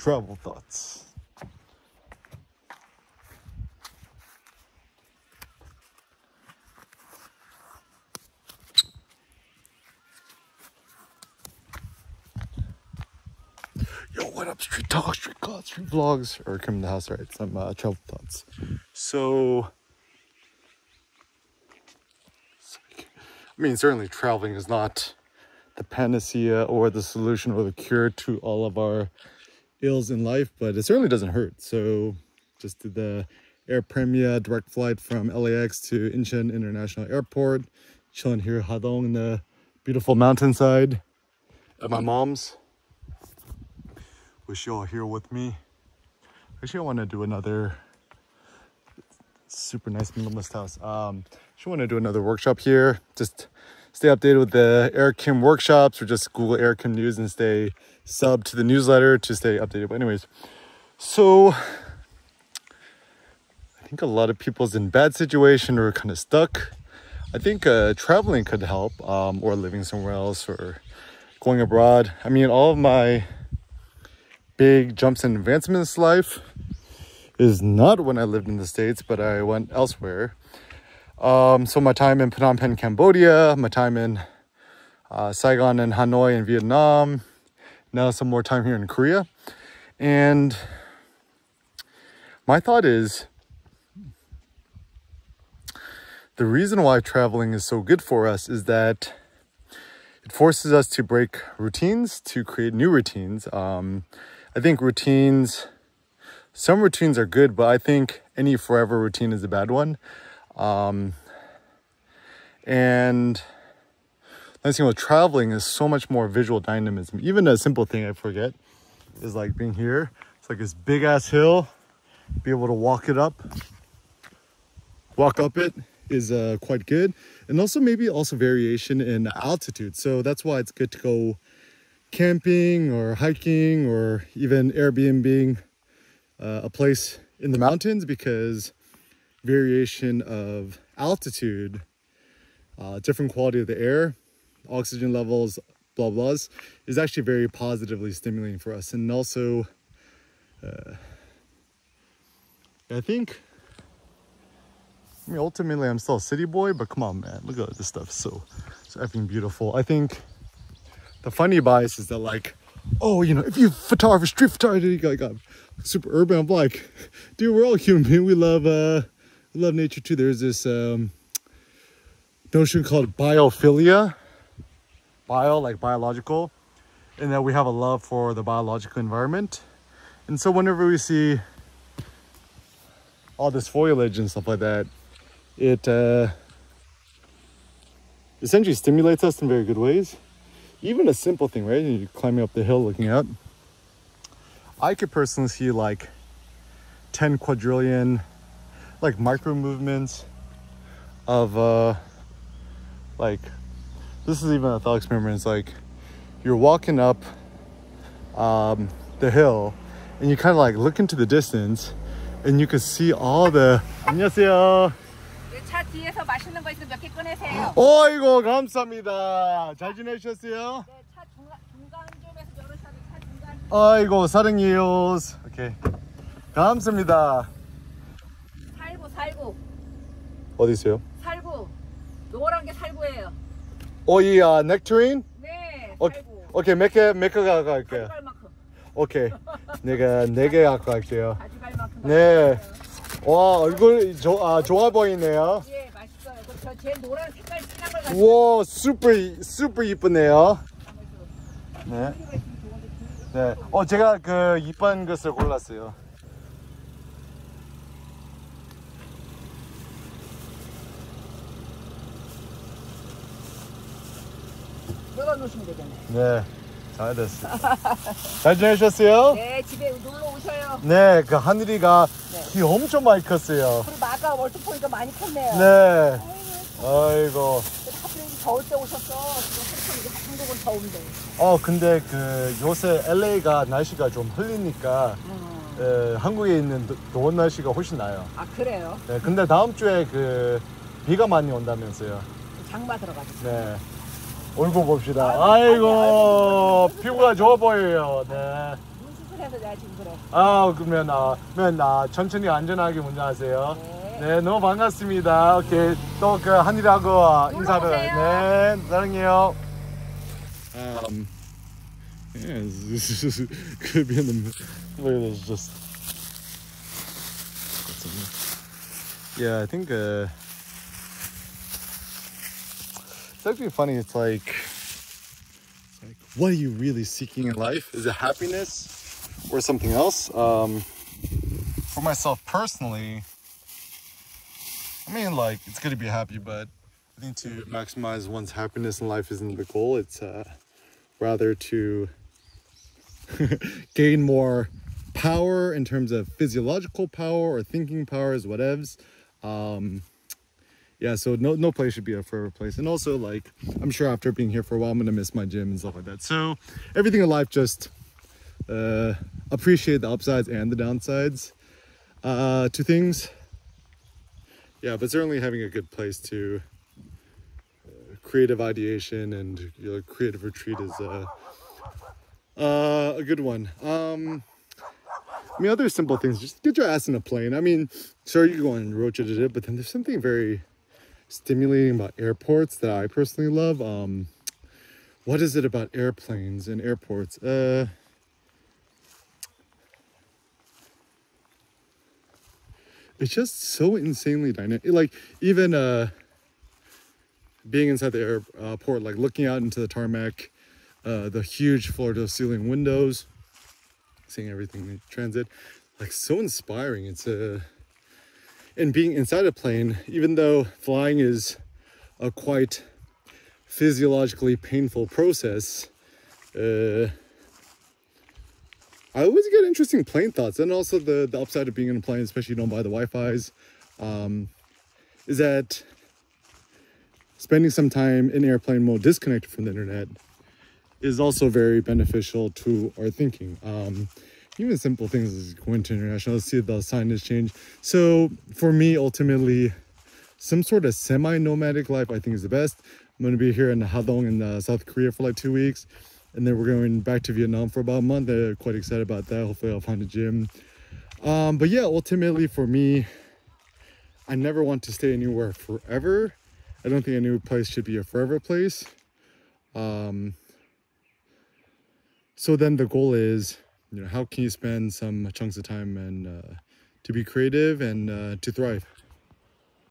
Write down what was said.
travel thoughts. Yo, what up, street talk, street calls, street vlogs, or come to the house, right? Some travel thoughts. So, I mean, certainly traveling is not the panacea or the solution or the cure to all of our ills in life, but it certainly doesn't hurt. So, just did the Air Premia direct flight from LAX to Incheon International Airport. Chilling here, Hadong, in the beautiful mountainside at my mom's. Wish you all here with me. Actually, I want to do another super nice minimalist house. Actually, want to do another workshop here. Just stay updated with the Air Kim workshops, or just Google Air Kim News and stay sub to the newsletter to stay updated. But anyways, so I think a lot of people's in bad situation or kind of stuck. I think traveling could help, or living somewhere else or going abroad. I mean, all of my big jumps and advancements in life is not when I lived in the States, but I went elsewhere. So my time in Phnom Penh, Cambodia, my time in Saigon and Hanoi in Vietnam, now some more time here in Korea. And my thought is, the reason why traveling is so good for us is that it forces us to break routines, to create new routines. I think some routines are good, but I think any forever routine is a bad one. And nice thing with traveling is so much more visual dynamism. Even a simple thing I forget is like being here. It's like this big ass hill. Be able to walk up it is quite good. And also maybe variation in altitude. So that's why it's good to go camping or hiking or even Airbnb a place in the mountains, because variation of altitude, different quality of the air, oxygen levels, blah blahs, is actually very positively stimulating for us. And also I mean, ultimately I'm still a city boy, but come on, man, look at this stuff. So effing beautiful. I think the funny bias is that, like, oh, you know, if you photographer, street photographer, you got super urban. I'm like, dude, we're all human beings. We love nature too. There's this notion called biophilia, like biological, and that we have a love for the biological environment. And so whenever we see all this foliage and stuff like that, it essentially stimulates us in very good ways. Even a simple thing, right? You're climbing up the hill looking out. I could personally see like 10 quadrillion like micro movements of like, this is even a thought experiment. It's like you're walking up the hill and you kind of like look into the distance and you can see all the 안녕하세요. 차 뒤에서 맛있는 거 있으면 몇 개 꺼내세요. 어이구, 감사합니다. 잘 지내셨어요? 네, 차 중간 쪽에서 열으셔도 차 중간. 아이고, 사랑해요. 오케이. 감사합니다. 살구. 어디 있어요? 살구. 노란 게 살구예요. 이 넥타린? 네, 오케이, 살구. 오케이, 몇 개 갖고 갈게요. 가지갈만큼. 오케이. 내가 4개 갖고 갈게요. 가지갈만큼. 네. 와, 얼굴 좋아 보이네요. 예, 맛있어요. 저 제일 노란 색깔 진한 걸 가지고. 우와, super 이쁘네요. 네. 네. 제가 그 이쁜 것을 골랐어요. 넣어 놓으시면 되잖아요. 네. 잘 됐어요. 잘 지내셨어요? 네, 집에 놀러 오셔요. 네, 그 하늘이가 비 엄청 많이 컸어요. 그리고 아까 월트 보니까 많이 컸네요. 네. 아이고. 하필 더울 때 오셨어. 지금 한국은 더운데. 근데 그 요새 LA가 날씨가 좀 흘리니까 한국에 있는 더운 날씨가 훨씬 나아요. 아, 그래요? 네, 근데 다음 주에 그 비가 많이 온다면서요. 장마 들어가죠. 네. 얼굴 봅시다. 아이고, 피부가 좋아 보여요. 네. 눈 수술해서 내가 지금 그럼. 그러면 천천히 안전하게 운전하세요. 네, 너무 반갑습니다. 오케이, 또 그 한일하고 인사를. 네, 사랑해요. Yeah, this could be in the. Look at this, just. Yeah, I think it's actually funny. It's like, what are you really seeking in life? Is it happiness or something else? For myself personally, I mean, like, it's good to be happy, but I think to maximize one's happiness in life isn't the goal. It's rather to gain more power in terms of physiological power or thinking powers, whatevs. Yeah, so no place should be a forever place. And also, like, I'm sure after being here for a while, I'm gonna miss my gym and stuff like that. So everything in life, just appreciate the upsides and the downsides to things. Yeah, but certainly having a good place to creative ideation and creative retreat is a good one. I mean, other simple things, just get your ass in a plane. I mean, sure, you go on road trip, but then there's something very stimulating about airports that I personally love. What is it about airplanes and airports? It's just so insanely dynamic. Like, even being inside the airport, like looking out into the tarmac, the huge floor-to-ceiling windows, seeing everything in transit, like, so inspiring. It's and being inside a plane, even though flying is a quite physiologically painful process, I always get interesting plane thoughts. And also the upside of being in a plane, especially you don't buy the Wi-Fi's, is that spending some time in airplane mode disconnected from the internet is also very beneficial to our thinking. Even simple things as going to international, let's see the signage change. So for me, ultimately, some sort of semi-nomadic life I think is the best. I'm going to be here in Hadong in South Korea for like 2 weeks. And then we're going back to Vietnam for about a month. I'm quite excited about that. Hopefully I'll find a gym. But yeah, ultimately for me, I never want to stay anywhere forever. I don't think a new place should be a forever place. So then the goal is, how can you spend some chunks of time and to be creative and to thrive?